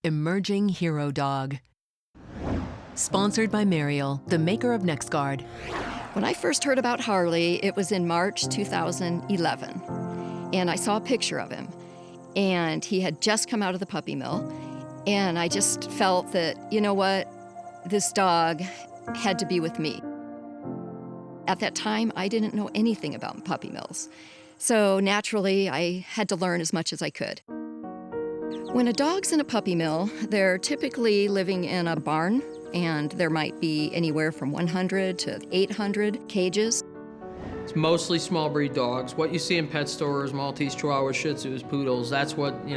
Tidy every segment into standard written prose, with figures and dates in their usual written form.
Emerging Hero Dog. Sponsored by Mariel, the maker of NexGard. When I first heard about Harley, it was in March 2011, and I saw a picture of him, and he had just come out of the puppy mill, and I just felt that, you know what, this dog had to be with me. At that time, I didn't know anything about puppy mills, so naturally, I had to learn as much as I could. When a dog's in a puppy mill, they're typically living in a barn, and there might be anywhere from 100 to 800 cages. It's mostly small breed dogs. What you see in pet stores, Maltese, Chihuahuas, Shih Tzus, Poodles, that's what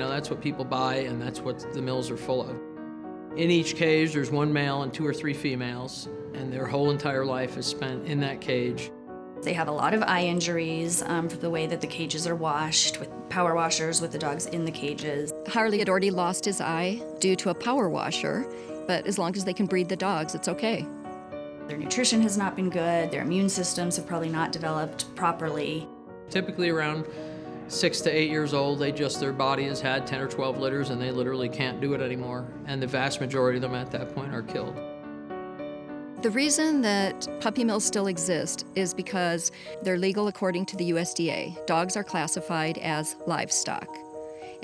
people buy, and that's what the mills are full of. In each cage, there's one male and 2 or 3 females, and their whole entire life is spent in that cage. They have a lot of eye injuries for the way that the cages are washed, with power washers with the dogs in the cages. Harley had already lost his eye due to a power washer, but as long as they can breed the dogs, it's okay. Their nutrition has not been good, their immune systems have probably not developed properly. Typically around 6 to 8 years old, their body has had 10 or 12 litters and they literally can't do it anymore. And the vast majority of them at that point are killed. The reason that puppy mills still exist is because they're legal according to the USDA. Dogs are classified as livestock.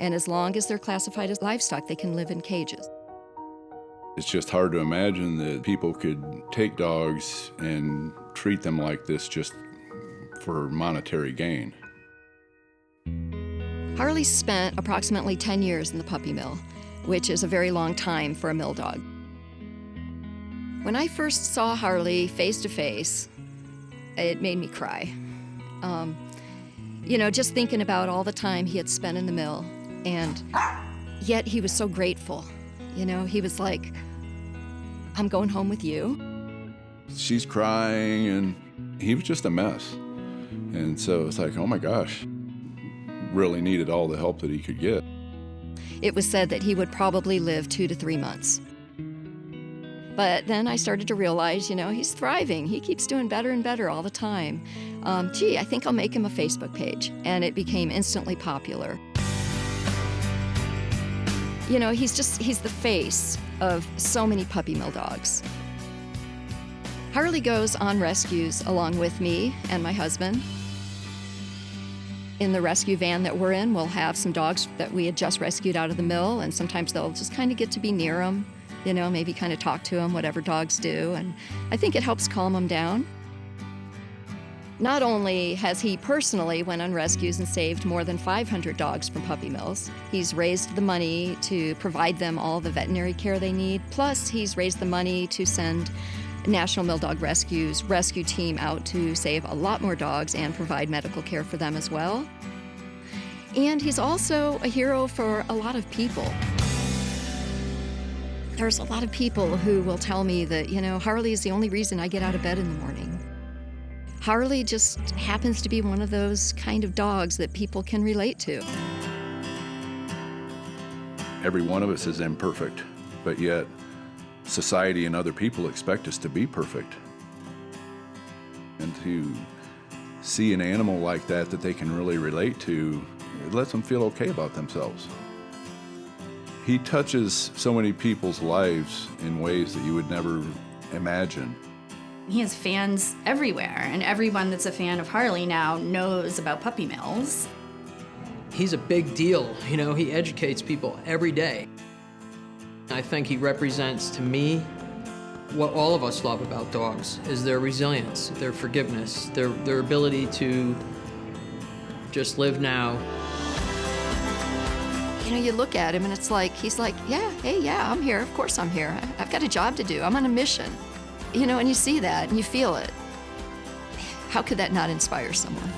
And as long as they're classified as livestock, they can live in cages. It's just hard to imagine that people could take dogs and treat them like this just for monetary gain. Harley spent approximately 10 years in the puppy mill, which is a very long time for a mill dog. When I first saw Harley face to face, it made me cry. Just thinking about all the time he had spent in the mill, and yet he was so grateful. He was like, I'm going home with you. She's crying, and he was just a mess. And so it's like, oh my gosh, really needed all the help that he could get. It was said that he would probably live 2 to 3 months. But then I started to realize, he's thriving. He keeps doing better and better all the time. I think I'll make him a Facebook page. And it became instantly popular. He's the face of so many puppy mill dogs. Harley goes on rescues along with me and my husband. In the rescue van that we're in, we'll have some dogs that we had just rescued out of the mill, and sometimes they'll just kind of get to be near them, maybe kind of talk to them, whatever dogs do, and I think it helps calm them down. Not only has he personally went on rescues and saved more than 500 dogs from puppy mills, he's raised the money to provide them all the veterinary care they need, plus he's raised the money to send National Mill Dog Rescue's rescue team out to save a lot more dogs and provide medical care for them as well. And he's also a hero for a lot of people. There's a lot of people who will tell me that, Harley is the only reason I get out of bed in the morning. Harley just happens to be one of those kind of dogs that people can relate to. Every one of us is imperfect, but yet society and other people expect us to be perfect. And to see an animal like that they can really relate to, it lets them feel okay about themselves. He touches so many people's lives in ways that you would never imagine. He has fans everywhere, and everyone that's a fan of Harley now knows about puppy mills. He's a big deal. He educates people every day. I think he represents, to me, what all of us love about dogs, is their resilience, their forgiveness, their ability to just live now. You look at him and it's like, he's like, yeah, I'm here. Of course I'm here. I've got a job to do. I'm on a mission. And you see that and you feel it. How could that not inspire someone?